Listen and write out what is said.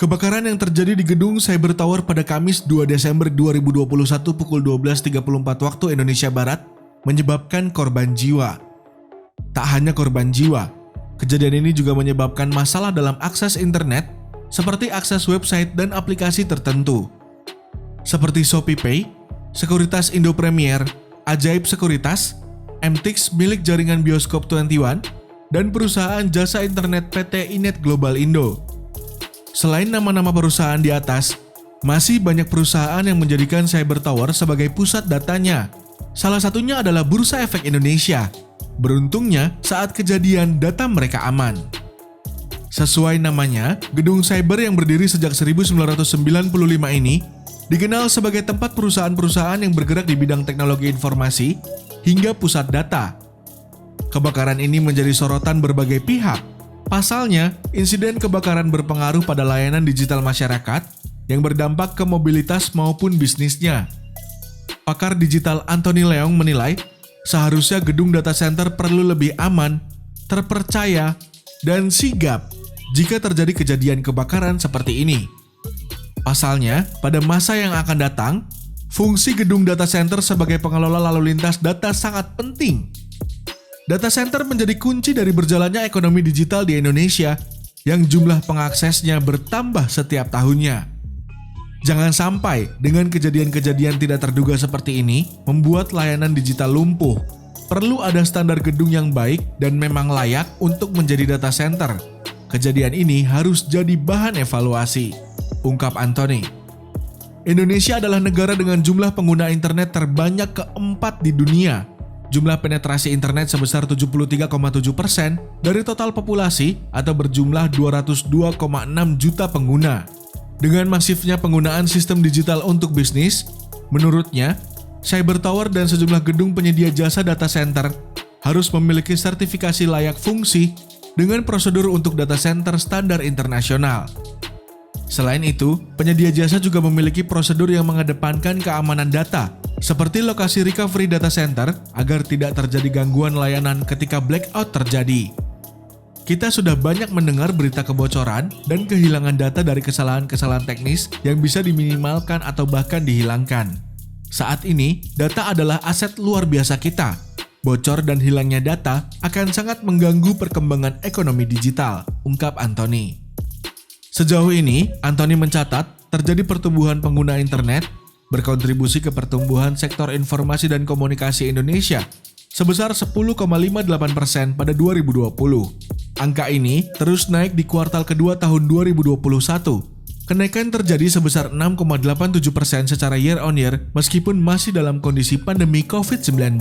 Kebakaran yang terjadi di gedung Cyber Tower pada Kamis 2 Desember 2021 pukul 12.34 waktu Indonesia Barat menyebabkan korban jiwa. Tak hanya korban jiwa, kejadian ini juga menyebabkan masalah dalam akses internet seperti akses website dan aplikasi tertentu. Seperti ShopeePay, Sekuritas Indo Premier, Ajaib Sekuritas, MTix milik jaringan Bioskop 21, dan perusahaan jasa internet PT Inet Global Indo. Selain nama-nama perusahaan di atas, masih banyak perusahaan yang menjadikan Cyber Tower sebagai pusat datanya. Salah satunya adalah Bursa Efek Indonesia. Beruntungnya, saat kejadian data mereka aman. Sesuai namanya, gedung cyber yang berdiri sejak 1995 ini dikenal sebagai tempat perusahaan-perusahaan yang bergerak di bidang teknologi informasi hingga pusat data. Kebakaran ini menjadi sorotan berbagai pihak. Pasalnya, insiden kebakaran berpengaruh pada layanan digital masyarakat yang berdampak ke mobilitas maupun bisnisnya. Pakar digital Anthony Leong menilai, seharusnya gedung data center perlu lebih aman, terpercaya, dan sigap jika terjadi kejadian kebakaran seperti ini. Pasalnya, pada masa yang akan datang, fungsi gedung data center sebagai pengelola lalu lintas data sangat penting. Data center menjadi kunci dari berjalannya ekonomi digital di Indonesia yang jumlah pengaksesnya bertambah setiap tahunnya. Jangan sampai dengan kejadian-kejadian tidak terduga seperti ini membuat layanan digital lumpuh. Perlu ada standar gedung yang baik dan memang layak untuk menjadi data center. Kejadian ini harus jadi bahan evaluasi, ungkap Anthony. Indonesia adalah negara dengan jumlah pengguna internet terbanyak keempat di dunia. Jumlah penetrasi internet sebesar 73,7% dari total populasi atau berjumlah 202,6 juta pengguna. Dengan masifnya penggunaan sistem digital untuk bisnis, menurutnya, Cyber Tower dan sejumlah gedung penyedia jasa data center harus memiliki sertifikasi layak fungsi dengan prosedur untuk data center standar internasional. Selain itu, penyedia jasa juga memiliki prosedur yang mengedepankan keamanan data, seperti lokasi recovery data center agar tidak terjadi gangguan layanan ketika blackout terjadi. Kita sudah banyak mendengar berita kebocoran dan kehilangan data dari kesalahan-kesalahan teknis yang bisa diminimalkan atau bahkan dihilangkan. Saat ini, data adalah aset luar biasa kita. Bocor dan hilangnya data akan sangat mengganggu perkembangan ekonomi digital, ungkap Anthony. Sejauh ini, Anthony mencatat terjadi pertumbuhan pengguna internet berkontribusi ke pertumbuhan sektor informasi dan komunikasi Indonesia sebesar 10,58% pada 2020. Angka ini terus naik di kuartal kedua tahun 2021. Kenaikan terjadi sebesar 6,87% secara year on year meskipun masih dalam kondisi pandemi COVID-19.